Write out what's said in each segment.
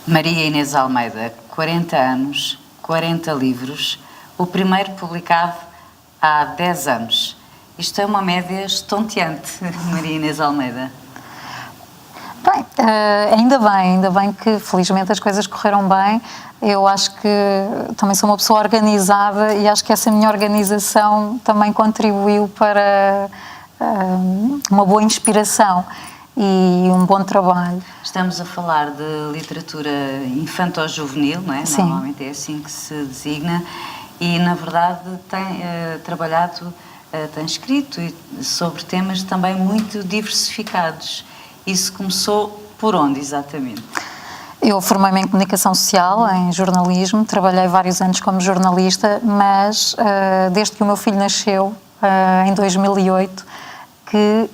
Maria Inês Almeida, 40 anos, 40 livros, o primeiro publicado há 10 anos. Isto é uma média estonteante, Maria Inês Almeida. Bem, ainda bem que felizmente as coisas correram bem. Eu acho que também sou uma pessoa organizada e acho que essa minha organização também contribuiu para uma boa inspiração e um bom trabalho. Estamos a falar de literatura infanto-juvenil, não é? Sim. Normalmente é assim que se designa, e na verdade tem trabalhado, tem escrito sobre temas também muito diversificados. Isso começou por onde exatamente? Eu formei-me em comunicação social, em jornalismo, trabalhei vários anos como jornalista, mas desde que o meu filho nasceu, em 2008, que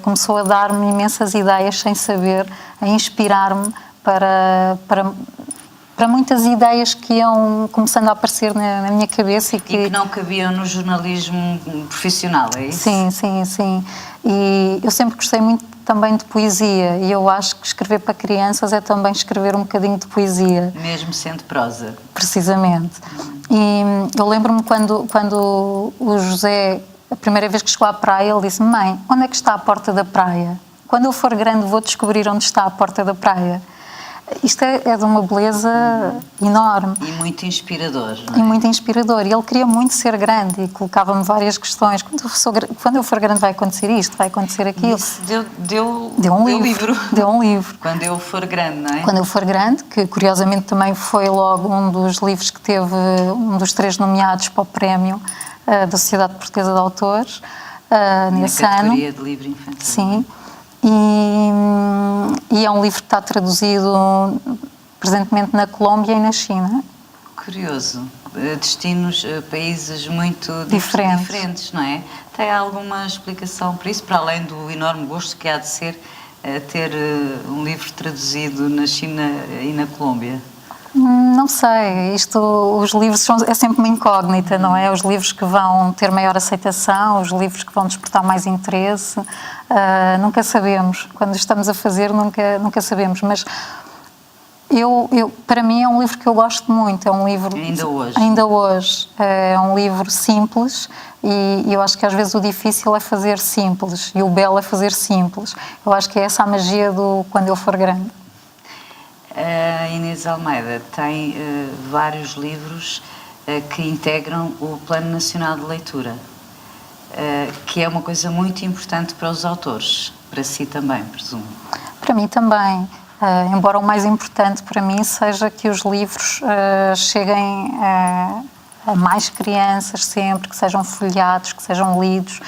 começou a dar-me imensas ideias sem saber, a inspirar-me para muitas ideias que iam começando a aparecer na minha cabeça. E que não cabiam no jornalismo profissional, é isso? Sim. E eu sempre gostei muito também de poesia e eu acho que escrever para crianças é também escrever um bocadinho de poesia. Mesmo sendo prosa. Precisamente. E eu lembro-me quando o José, a primeira vez que chegou à praia, ele disse: mãe, onde é que está a porta da praia? Quando eu for grande vou descobrir onde está a porta da praia. Isto é de uma beleza enorme. E muito inspirador, não é? E muito inspirador. E ele queria muito ser grande e colocava-me várias questões. Quando eu for grande vai acontecer isto, vai acontecer aquilo. Isso deu um livro. Deu um livro. Quando eu for grande, não é? Quando eu for grande, que curiosamente também foi logo um dos livros que teve um dos 3 nomeados para o prémio da Sociedade Portuguesa de Autores nesse ano. Na categoria de livro infantil. Sim. E é um livro que está traduzido presentemente na Colômbia e na China. Curioso. Destinos, países muito diferentes, não é? Tem alguma explicação para isso, para além do enorme gosto que há de ser ter um livro traduzido na China e na Colômbia? Não sei, os livros é sempre uma incógnita, não é? Os livros que vão ter maior aceitação, os livros que vão despertar mais interesse, nunca sabemos. Quando estamos a fazer, nunca sabemos. Mas para mim é um livro que eu gosto muito. É um livro ainda hoje. É um livro simples e eu acho que às vezes o difícil é fazer simples e o belo é fazer simples. Eu acho que é essa a magia do quando eu for grande. A Inês Almeida tem vários livros que integram o Plano Nacional de Leitura, que é uma coisa muito importante para os autores, para si também, presumo. Para mim também, embora o mais importante para mim seja que os livros cheguem a mais crianças sempre, que sejam folheados, que sejam lidos.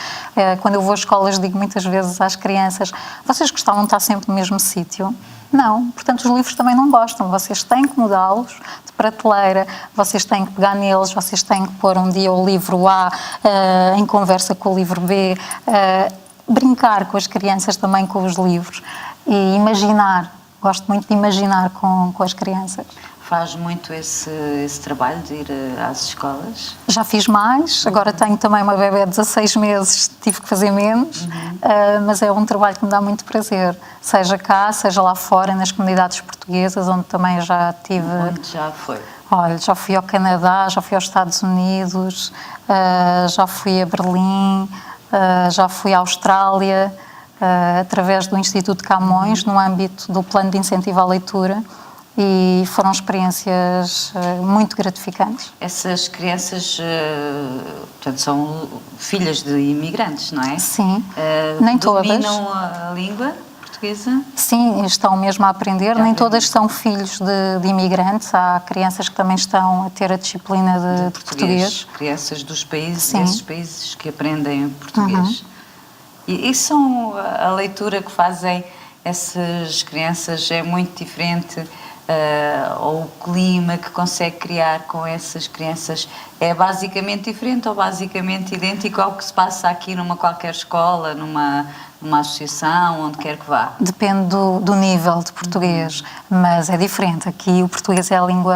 Quando eu vou às escolas digo muitas vezes às crianças: vocês gostavam de estar sempre no mesmo sítio? Não, portanto os livros também não gostam, vocês têm que mudá-los de prateleira, vocês têm que pegar neles, vocês têm que pôr um dia o livro A em conversa com o livro B, brincar com as crianças também com os livros e imaginar, gosto muito de imaginar com as crianças. Faz muito esse trabalho de ir às escolas? Já fiz mais, agora tenho também uma bebé de 16 meses, tive que fazer menos, mas é um trabalho que me dá muito prazer, seja cá, seja lá fora, nas comunidades portuguesas, onde também já tive... Onde já foi? Olha, já fui ao Canadá, já fui aos Estados Unidos, já fui a Berlim, já fui à Austrália, através do Instituto Camões, no âmbito do Plano de Incentivo à Leitura, e foram experiências muito gratificantes. Essas crianças, portanto, são filhas de imigrantes, não é? Sim, nem todas. Dominam a língua portuguesa? Sim, estão mesmo a aprender. Nem todas são filhos de imigrantes. Há crianças que também estão a ter a disciplina de português. Crianças dos países, Sim. desses países que aprendem português. E são a leitura que fazem essas crianças é muito diferente, ou o clima que consegue criar com essas crianças é basicamente diferente ou basicamente idêntico ao que se passa aqui numa qualquer escola, numa associação, onde quer que vá? Depende do nível de português, mas é diferente. Aqui o português é a língua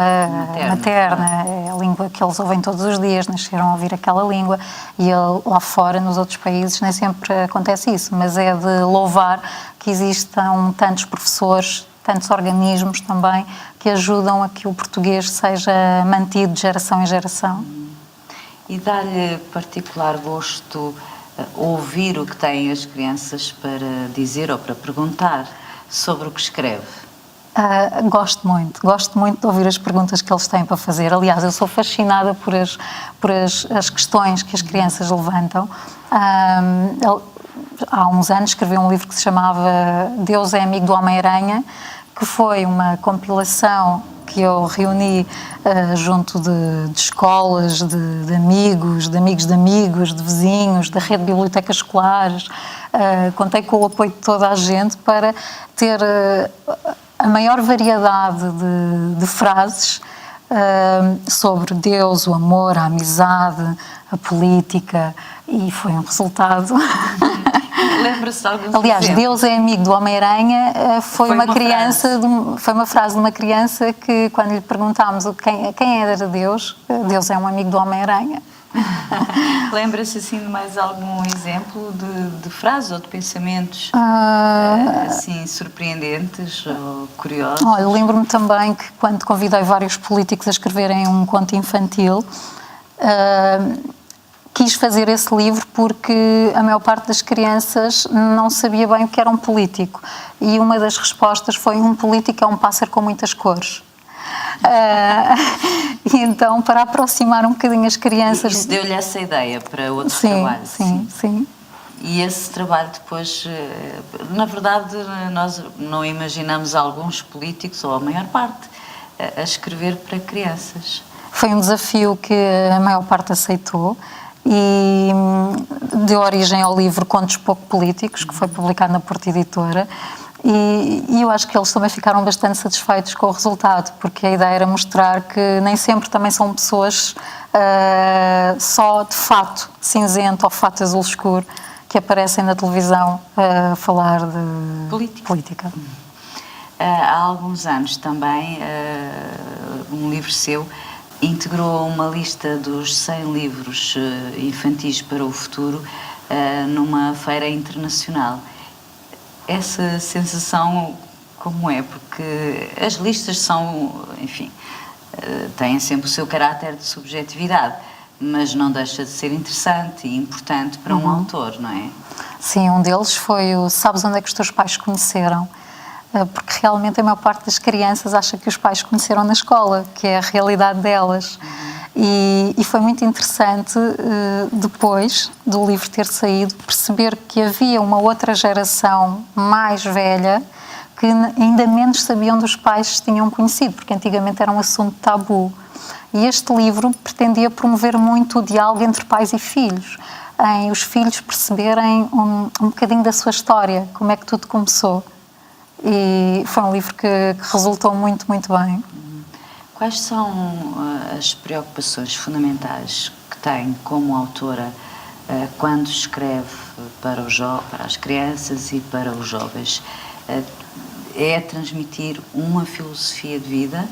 materna, é a língua que eles ouvem todos os dias, nasceram a ouvir aquela língua, e lá fora, nos outros países, nem sempre acontece isso, mas é de louvar que existam tantos professores, tantos organismos também que ajudam a que o português seja mantido de geração em geração. E dá-lhe particular gosto ouvir o que têm as crianças para dizer ou para perguntar sobre o que escreve? Gosto muito de ouvir as perguntas que eles têm para fazer. Aliás, eu sou fascinada por as questões que as crianças levantam. Há uns anos escrevi um livro que se chamava Deus é Amigo do Homem-Aranha, que foi uma compilação que eu reuni junto de escolas, de amigos, de amigos de amigos, de vizinhos, da rede de bibliotecas escolares. Contei com o apoio de toda a gente para ter a maior variedade de frases sobre Deus, o amor, a amizade, a política, e foi um resultado. Lembra-se de alguns Aliás, exemplos? Deus é amigo do Homem-Aranha foi uma criança, foi uma frase de uma criança que, quando lhe perguntámos quem era Deus, Deus é um amigo do Homem-Aranha. Lembra-se assim de mais algum exemplo de frases ou de pensamentos assim surpreendentes ou curiosos? Olha, lembro-me também que quando convidei vários políticos a escreverem um conto infantil, quis fazer esse livro porque a maior parte das crianças não sabia bem o que era um político. E uma das respostas foi: um político é um pássaro com muitas cores. E então, para aproximar um bocadinho as crianças... Isso deu-lhe essa ideia para outro trabalho? Sim. E esse trabalho depois, na verdade, nós não imaginamos alguns políticos, ou a maior parte, a escrever para crianças. Foi um desafio que a maior parte aceitou e deu origem ao livro Contos Pouco Políticos, que foi publicado na Porta Editora. E eu acho que eles também ficaram bastante satisfeitos com o resultado, porque a ideia era mostrar que nem sempre também são pessoas só de fato cinzento ou fato azul escuro que aparecem na televisão a falar de política. Há alguns anos também, um livro seu integrou uma lista dos 100 livros infantis para o futuro numa feira internacional. Essa sensação como é? Porque as listas são, enfim, têm sempre o seu caráter de subjetividade, mas não deixa de ser interessante e importante para um autor, não é? Sim, um deles foi o Sabes onde é que os teus pais conheceram? Porque realmente a maior parte das crianças acha que os pais conheceram na escola, que é a realidade delas. E foi muito interessante, depois do livro ter saído, perceber que havia uma outra geração mais velha que ainda menos sabiam dos pais que tinham conhecido, porque antigamente era um assunto tabu. E este livro pretendia promover muito o diálogo entre pais e filhos, em os filhos perceberem um bocadinho da sua história, como é que tudo começou. E foi um livro que resultou muito, muito bem. Quais são as preocupações fundamentais que tem como autora quando escreve para as crianças e para os jovens? É transmitir uma filosofia de vida?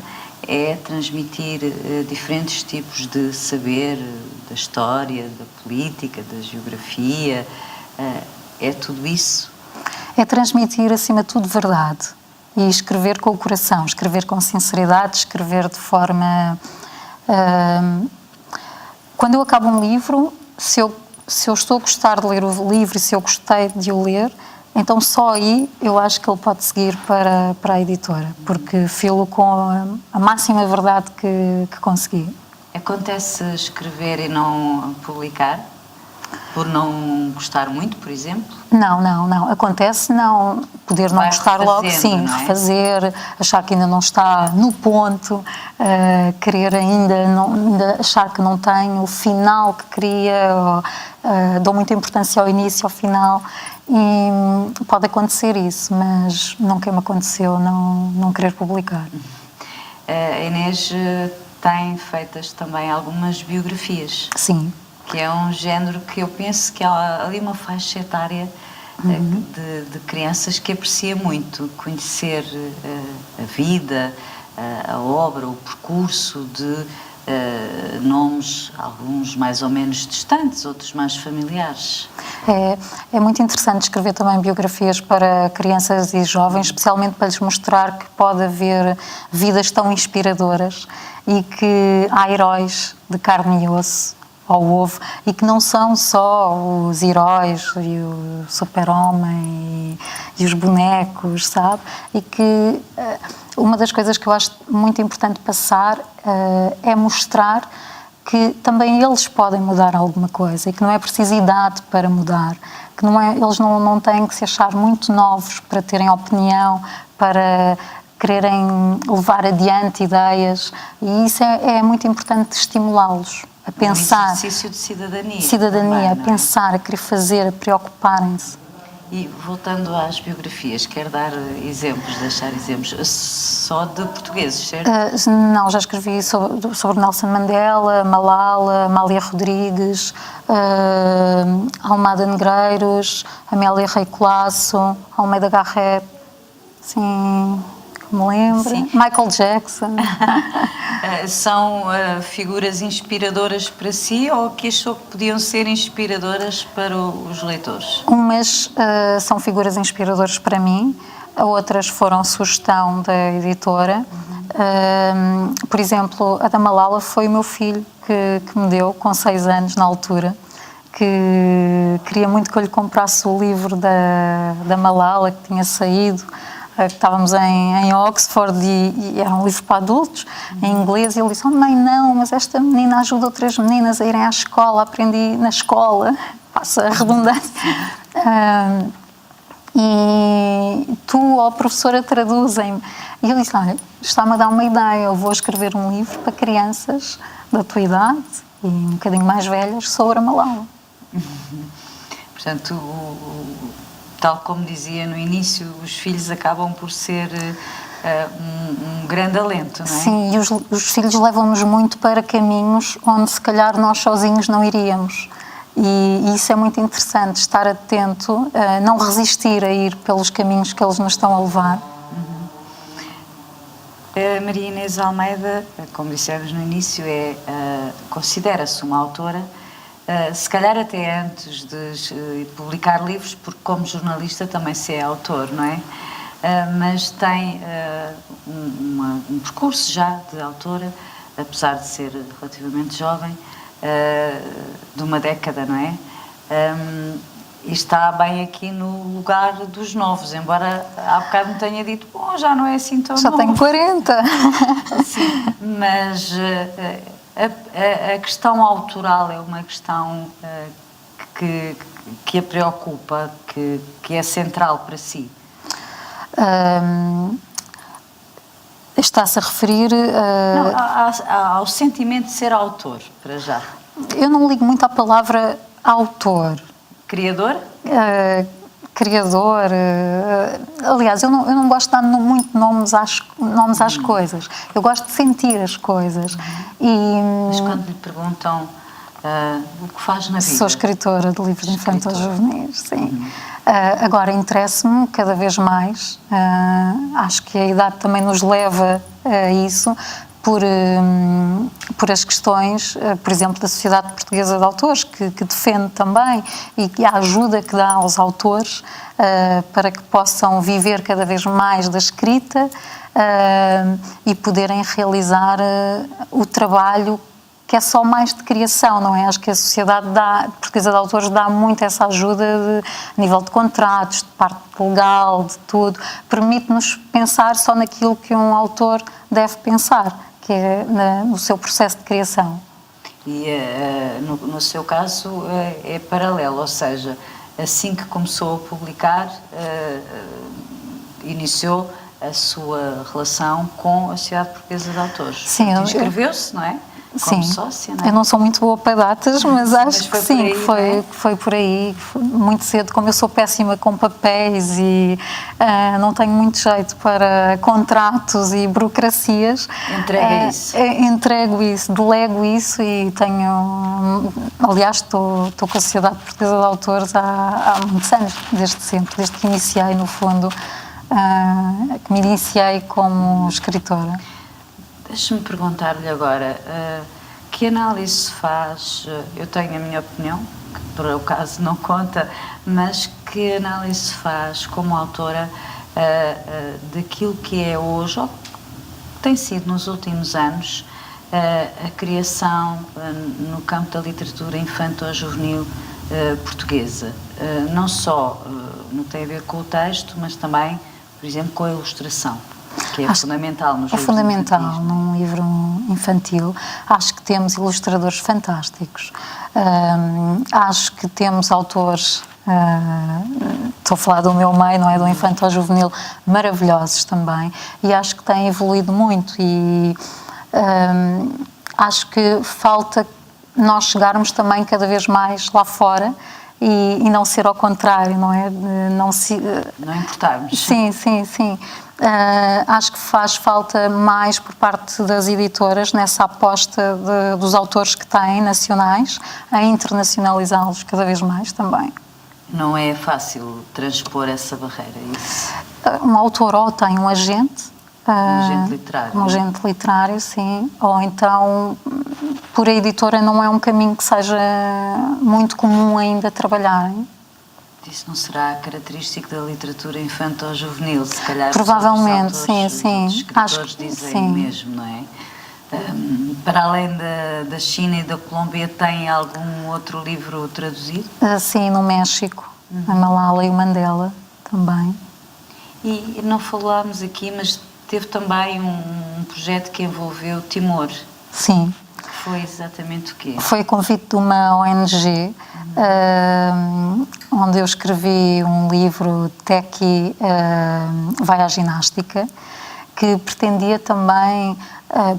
É transmitir diferentes tipos de saber, da história, da política, da geografia? É tudo isso? É transmitir, acima de tudo, verdade. E escrever com o coração, escrever com sinceridade, escrever de forma... Quando eu acabo um livro, se eu estou a gostar de ler o livro e se eu gostei de o ler, então só aí eu acho que ele pode seguir para a editora, porque filo com a máxima verdade que consegui. Acontece escrever e não publicar? Por não gostar muito, por exemplo? Não. Acontece poder não gostar logo, sim, não é? Refazer, achar que ainda não está no ponto, querer ainda achar que não tem o final que queria, dou muita importância ao início, ao final, e pode acontecer isso, mas nunca me aconteceu não querer publicar. A Inês tem feitas também algumas biografias. Sim. Que é um género que eu penso que há ali uma faixa etária de crianças que aprecia muito conhecer a vida, a obra, o percurso de nomes, alguns mais ou menos distantes, outros mais familiares. É muito interessante escrever também biografias para crianças e jovens, especialmente para lhes mostrar que pode haver vidas tão inspiradoras e que há heróis de carne e osso ao ovo e que não são só os heróis e o super-homem e os bonecos, sabe? E que uma das coisas que eu acho muito importante passar é mostrar que também eles podem mudar alguma coisa e que não é preciso idade para mudar, que eles não têm que se achar muito novos para terem opinião, para quererem levar adiante ideias, e isso é muito importante estimulá-los a pensar. Um exercício de cidadania. Cidadania, também, a pensar, a querer fazer, a preocuparem-se. E voltando às biografias, quer dar exemplos, deixar exemplos, só de portugueses, certo? Não, já escrevi sobre Nelson Mandela, Malala, Amália Rodrigues, Almada Negreiros, Amélia Rei Colasso, Almeida Garrett, sim, que me lembro, Sim. Michael Jackson. São figuras inspiradoras para si ou que achou que podiam ser inspiradoras para os leitores? Umas são figuras inspiradoras para mim, outras foram sugestão da editora. Por exemplo, a da Malala foi o meu filho que me deu, com 6 anos na altura, que queria muito que eu lhe comprasse o livro da Malala, que tinha saído, que estávamos em Oxford e era um livro para adultos, em inglês, e ele disse: "Oh mãe, não, mas esta menina ajuda outras meninas a irem à escola, aprendi na escola", passa a redundância. E tu, ó professora, traduzem-me. E eu disse: "Olha, está-me a dar uma ideia, eu vou escrever um livro para crianças da tua idade e um bocadinho mais velhas sobre a Malala." Portanto, tal como dizia no início, os filhos acabam por ser um grande alento, não é? Sim, e os filhos levam-nos muito para caminhos onde se calhar nós sozinhos não iríamos. E isso é muito interessante, estar atento, não resistir a ir pelos caminhos que eles nos estão a levar. A Maria Inês Almeida, como dissemos no início, considera-se uma autora, se calhar até antes de publicar livros, porque como jornalista também se é autor, não é? Mas tem um percurso já de autora, apesar de ser relativamente jovem, de uma década, não é? E está bem aqui no lugar dos novos, embora há bocado me tenha dito: "Bom, já não é assim tão Já novo." tenho 40. Sim, mas a questão autoral é uma questão que a preocupa, que é central para si. Está-se a referir Ao sentimento de ser autor, para já. Eu não ligo muito à palavra autor. Criador? Criador. Aliás, eu não gosto de dar muito nomes às coisas. Eu gosto de sentir as coisas. Mas quando lhe perguntam o que faz na vida? Sou escritora de livros infantis juvenis, sim. Agora, interessa-me cada vez mais, acho que a idade também nos leva a isso, por as questões, por exemplo, da Sociedade Portuguesa de Autores, que defende também, e a ajuda que dá aos autores para que possam viver cada vez mais da escrita e poderem realizar o trabalho que é só mais de criação, não é? Acho que a Sociedade Portuguesa de Autores dá muito essa ajuda a nível de contratos, de parte legal, de tudo. Permite-nos pensar só naquilo que um autor deve pensar, que é no seu processo de criação. E no seu caso é paralelo, ou seja, assim que começou a publicar, iniciou a sua relação com a Sociedade Portuguesa de Autores. Sim, inscreveu-se, não é? Como sim, sócia, não é? Eu não sou muito boa para datas, mas acho que sim, foi por aí, muito cedo. Como eu sou péssima com papéis e não tenho muito jeito para contratos e burocracias, entrego isso, delego isso e tenho... Aliás, estou com a Sociedade Portuguesa de Autores há muitos anos, desde sempre, desde que iniciei, no fundo, que me iniciei como escritora. Deixe-me perguntar-lhe agora, Que análise se faz? Eu tenho a minha opinião, que por acaso não conta, mas que análise se faz como autora daquilo que é hoje, ou que tem sido nos últimos anos, a criação no campo da literatura infanto-juvenil portuguesa? Não só no que tem a ver com o texto, mas também, por exemplo, com a ilustração, que é fundamental nos livros infantis. É fundamental num livro infantil. Acho que temos ilustradores fantásticos. Acho que temos autores, estou a falar do meu meio, não é? Do infanto-juvenil, maravilhosos também. E acho que têm evoluído muito. E acho que falta nós chegarmos também cada vez mais lá fora e não ser ao contrário, não é? Não importarmos. Sim, sim, sim. Acho que faz falta mais por parte das editoras nessa aposta dos autores que têm, nacionais, a internacionalizá-los cada vez mais também. Não é fácil transpor essa barreira, isso? Um autor ou tem um agente... Um agente literário. Um agente literário, sim. Ou então, por a editora, não é um caminho que seja muito comum ainda trabalharem. Isso não será característico da literatura infanto-juvenil, se calhar? Provavelmente, os autores, sim. Os escritores Acho que dizem sim. mesmo, não é? Para além da China e da Colômbia, tem algum outro livro traduzido? Sim, no México. A Malala e o Mandela, também. E não falámos aqui, mas teve também um projeto que envolveu Timor. Sim. Foi exatamente o quê? Foi convite de uma ONG, onde eu escrevi um livro, Teki vai à ginástica, que pretendia também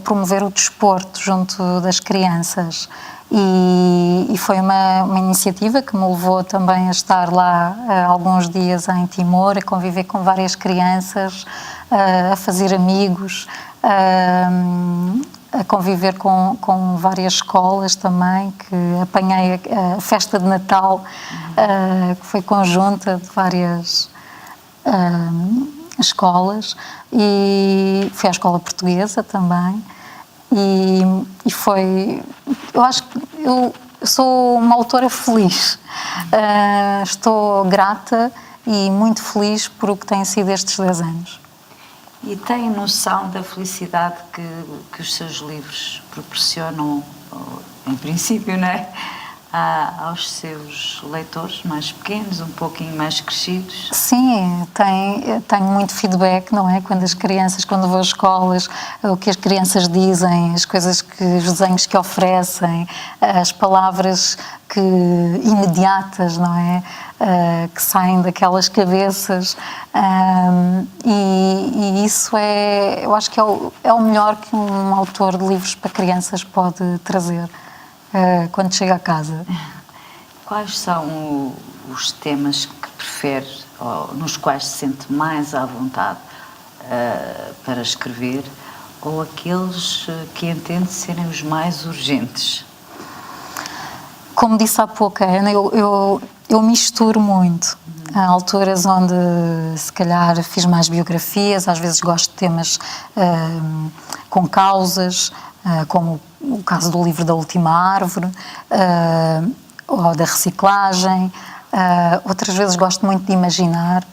promover o desporto junto das crianças. E foi uma iniciativa que me levou também a estar lá alguns dias em Timor, a conviver com várias crianças, a fazer amigos, a conviver com várias escolas também, que apanhei a festa de Natal, que foi conjunta de várias escolas, e fui à escola portuguesa também, e foi... Eu acho que eu sou uma autora feliz, estou grata e muito feliz por o que têm sido estes 10 anos. E tem noção da felicidade que os seus livros proporcionam, em princípio, não é? Aos seus leitores mais pequenos, um pouquinho mais crescidos? Sim, tenho muito feedback, não é? Quando vou às escolas, o que as crianças dizem, as coisas os desenhos que oferecem, as palavras imediatas, não é? Que saem daquelas cabeças, e isso eu acho que é o melhor que um autor de livros para crianças pode trazer quando chega a casa. Quais são os temas que prefere, ou nos quais se sente mais à vontade para escrever, ou aqueles que entende serem os mais urgentes? Como disse há pouco, Ana, eu misturo muito. Há alturas onde, se calhar, fiz mais biografias, às vezes gosto de temas com causas, como o caso do livro da Última Árvore, ou da reciclagem. Outras vezes gosto muito de imaginar,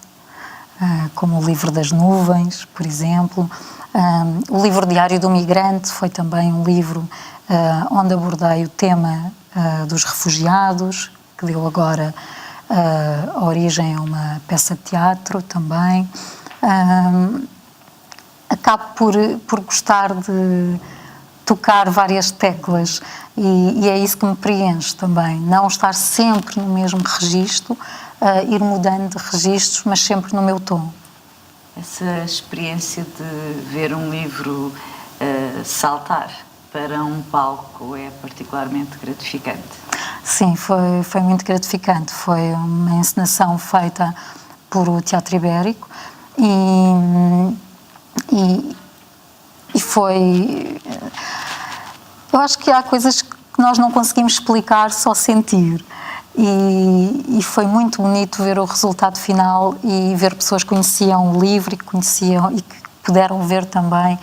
como o livro das nuvens, por exemplo. O livro Diário do Migrante foi também um livro onde abordei o tema dos refugiados, que deu agora a origem a uma peça de teatro também. Acabo por gostar de tocar várias teclas e é isso que me preenche também, não estar sempre no mesmo registro, ir mudando de registros, mas sempre no meu tom. Essa experiência de ver um livro saltar para um palco é particularmente gratificante? Sim, foi muito gratificante. Foi uma encenação feita por o Teatro Ibérico e foi... Eu acho que há coisas que nós não conseguimos explicar, só sentir. E foi muito bonito ver o resultado final e ver pessoas que conheciam o livro e que puderam ver também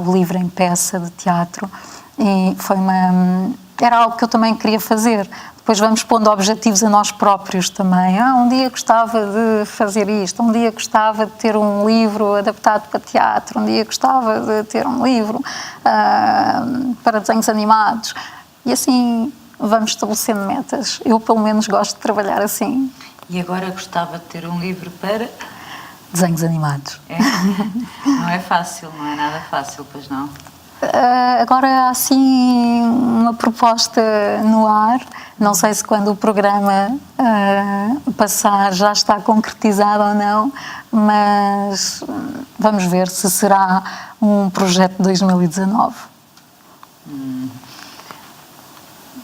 o livro em peça de teatro. E era algo que eu também queria fazer. Depois vamos pondo objetivos a nós próprios também. Um dia gostava de fazer isto, um dia gostava de ter um livro adaptado para teatro, um dia gostava de ter um livro para desenhos animados. E assim vamos estabelecendo metas. Eu, pelo menos, gosto de trabalhar assim. E agora gostava de ter um livro para... Desenhos animados. Não é fácil, não é nada fácil, pois não? Agora há assim uma proposta no ar, não sei se quando o programa passar já está concretizado ou não, mas vamos ver se será um projeto de 2019.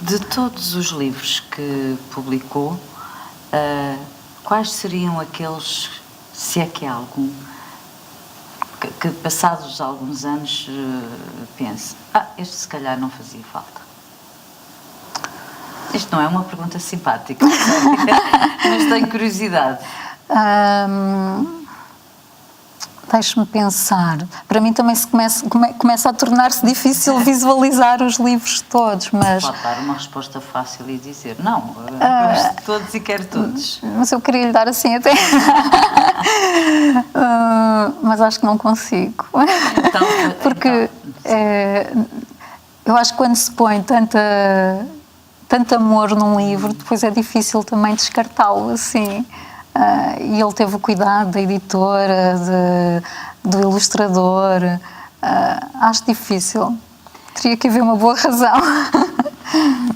De todos os livros que publicou, quais seriam aqueles, se é que há algum, que passados alguns anos pense, este se calhar não fazia falta? Isto não é uma pergunta simpática, mas tenho curiosidade. Deixe-me pensar. Para mim também começa a tornar-se difícil visualizar os livros todos, mas... Pode dar uma resposta fácil e dizer, não, gosto de todos e quero todos. Mas eu queria lhe dar assim até... mas acho que não consigo. Porque eu acho que quando se põe tanto amor num livro, depois é difícil também descartá-lo assim. E ele teve o cuidado da editora, do ilustrador. Acho difícil. Teria que haver uma boa razão.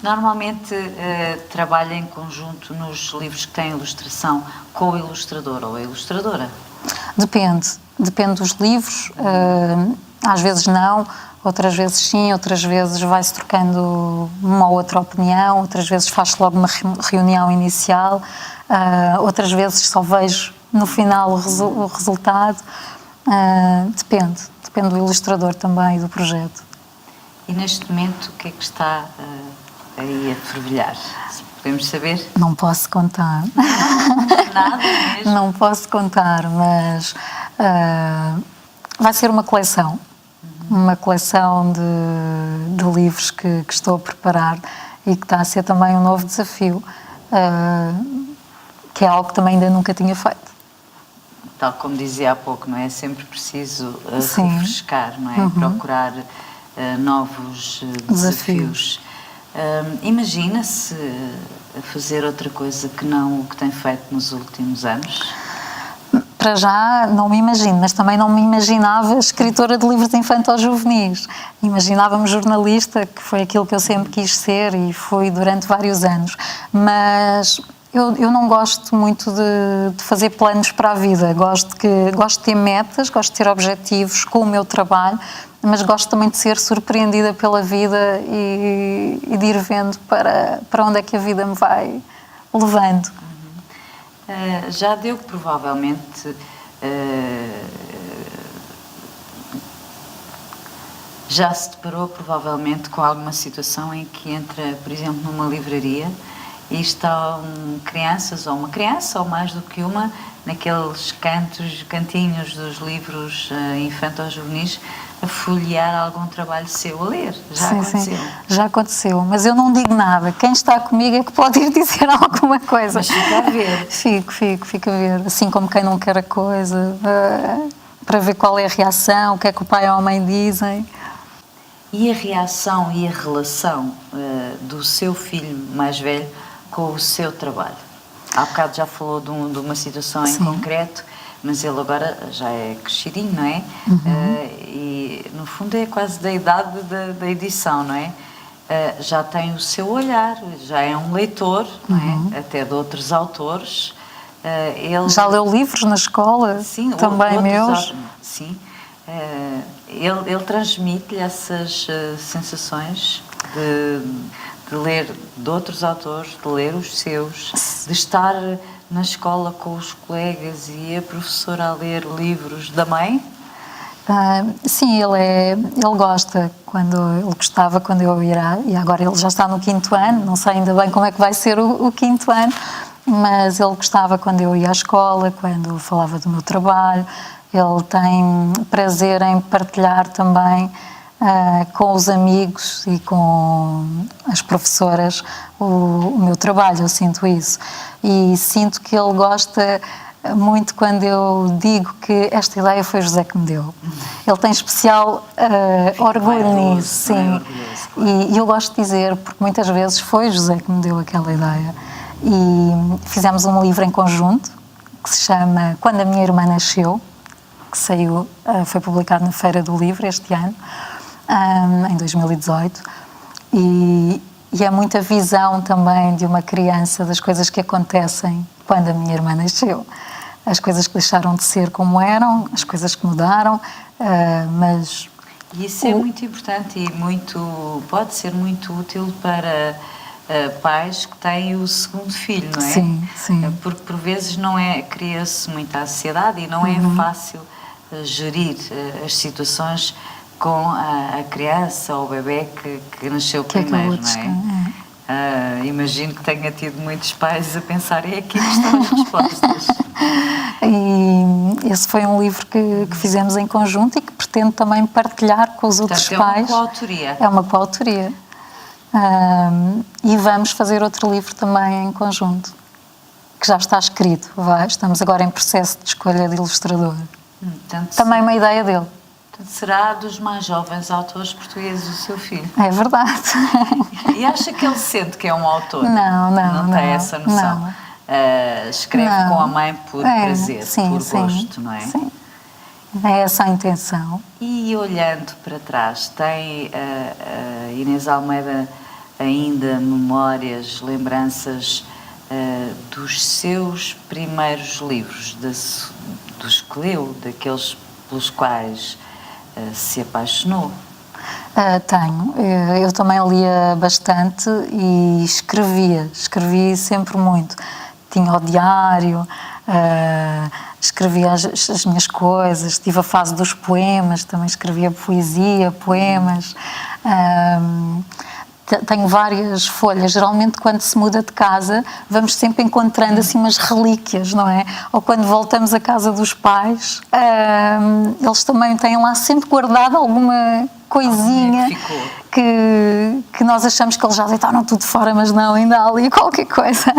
Normalmente trabalha em conjunto nos livros que têm ilustração com o ilustrador ou a ilustradora? Depende dos livros. Às vezes não, outras vezes sim, outras vezes vai-se trocando uma ou outra opinião, outras vezes faz-se logo uma reunião inicial, outras vezes só vejo no final o resultado. Depende do ilustrador também e do projeto. E neste momento o que é que está aí a fervilhar? Podemos saber? Não posso contar. Nada mesmo? Não posso contar, mas vai ser uma coleção. Uma coleção de livros que estou a preparar e que está a ser também um novo desafio, que é algo que também ainda nunca tinha feito. Tal como dizia há pouco, não é? É sempre preciso Sim. refrescar, não é? Procurar novos desafios. Imagina-se a fazer outra coisa que não o que tem feito nos últimos anos? Para já não me imagino, mas também não me imaginava escritora de livros infanto-juvenis. Imaginava-me jornalista, que foi aquilo que eu sempre quis ser e fui durante vários anos. Mas eu não gosto muito de fazer planos para a vida. Gosto de ter metas, gosto de ter objetivos com o meu trabalho, mas gosto também de ser surpreendida pela vida e de ir vendo para onde é que a vida me vai levando. Já deu provavelmente já se deparou provavelmente com alguma situação em que entra, por exemplo, numa livraria e estão crianças, ou uma criança, ou mais do que uma, naqueles cantinhos dos livros infanto-juvenis, a folhear algum trabalho seu a ler. Já aconteceu? Sim, já aconteceu, mas eu não digo nada. Quem está comigo é que pode ir dizer alguma coisa. Mas fica a ver. Fico a ver. Assim como quem não quer a coisa, para ver qual é a reação, o que é que o pai ou a mãe dizem. E a reação e a relação do seu filho mais velho com o seu trabalho? Há bocado já falou de uma situação em concreto, mas ele agora já é crescidinho, não é? E no fundo é quase da idade da edição, não é? Já tem o seu olhar, já é um leitor, não é? Até de outros autores. Ele... Já leu livros na escola? Sim, também meus? Sim. Ele transmite-lhe essas sensações de ler de outros autores, de ler os seus, de estar na escola com os colegas e a professora a ler livros da mãe? Sim, ele gosta, ele gostava quando eu ia, e agora ele já está no 5º ano, não sei ainda bem como é que vai ser o 5º ano, mas ele gostava quando eu ia à escola, quando falava do meu trabalho. Ele tem prazer em partilhar também com os amigos e com as professoras o meu trabalho, eu sinto isso. E sinto que ele gosta muito quando eu digo que esta ideia foi o José que me deu. Ele tem especial orgulho nisso, sim. E eu gosto de dizer, porque muitas vezes foi o José que me deu aquela ideia. E fizemos um livro em conjunto, que se chama Quando a Minha Irmã Nasceu, que saiu, foi publicado na Feira do Livro este ano, em 2018. E é muita visão também de uma criança das coisas que acontecem quando a minha irmã nasceu. As coisas que deixaram de ser como eram, as coisas que mudaram, mas... Isso é muito importante e pode ser muito útil para pais que têm o segundo filho, não é? Sim, sim. Porque por vezes cria-se muita ansiedade e não é fácil gerir as situações com a criança ou o bebê que nasceu primeiro, não é? Imagino que tenha tido muitos pais a pensar, é aqui que estão as respostas. E esse foi um livro que fizemos em conjunto e que pretendo também partilhar com os outros pais. É uma coautoria. É uma coautoria. E vamos fazer outro livro também em conjunto, que já está escrito. Estamos agora em processo de escolha de ilustrador. Também uma ideia dele. Será dos mais jovens autores portugueses o seu filho? É verdade. E acha que ele sente que é um autor? Não tem essa noção. Não. Escreve com a mãe por prazer, sim, por sim, gosto, não é? Sim. É essa a intenção. E olhando para trás, tem Inês Almeida ainda memórias, lembranças dos seus primeiros livros, dos que leu, daqueles pelos quais se apaixonou? Tenho. Eu também lia bastante e escrevia sempre muito. Tinha o diário, escrevia as minhas coisas, tive a fase dos poemas, também escrevia poesia, poemas. Tenho várias folhas. Geralmente, quando se muda de casa, vamos sempre encontrando assim umas relíquias, não é? Ou quando voltamos à casa dos pais, eles também têm lá sempre guardado alguma coisinha que nós achamos que eles já deitaram tudo fora, mas não, ainda há ali qualquer coisa.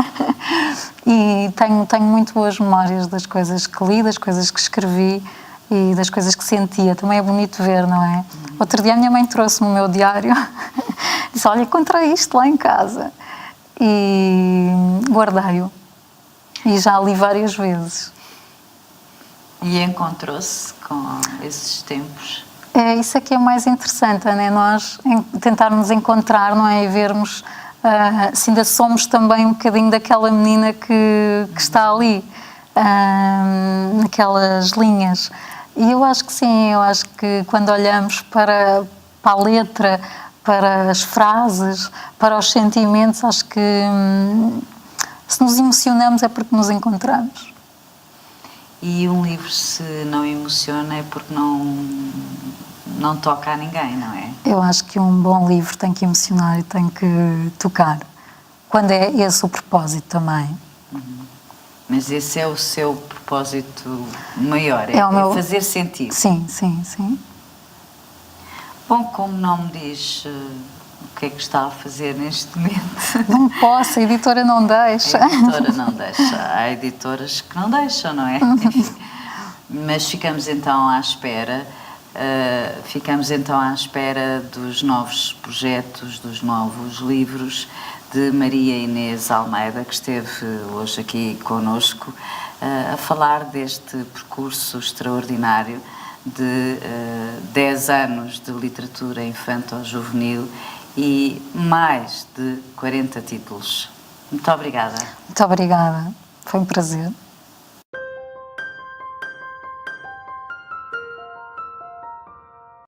E tenho muito boas memórias das coisas que li, das coisas que escrevi e das coisas que sentia. Também é bonito ver, não é? Outro dia a minha mãe trouxe-me o meu diário, disse, olha, encontrei isto lá em casa. E guardei-o. E já li várias vezes. E encontrou-se com esses tempos? Isso é que é o mais interessante, não é? Nós tentarmos encontrar, não é? E vermos se ainda somos também um bocadinho daquela menina que está ali, naquelas linhas. E eu acho que sim, eu acho que quando olhamos para a letra, para as frases, para os sentimentos, acho que se nos emocionamos é porque nos encontramos. E um livro, se não emociona, é porque não toca a ninguém, não é? Eu acho que um bom livro tem que emocionar e tem que tocar. Quando é esse o propósito também. Mas esse é o seu propósito maior, fazer sentir. Sim, sim, sim. Bom, como não me diz o que é que está a fazer neste momento? Não posso, a editora não deixa. A editora não deixa. Há editoras que não deixam, não é? Mas ficamos então à espera. Dos novos projetos, dos novos livros de Maria Inês Almeida, que esteve hoje aqui connosco a falar deste percurso extraordinário de 10 anos de literatura infanto-juvenil e mais de 40 títulos. Muito obrigada. Muito obrigada. Foi um prazer.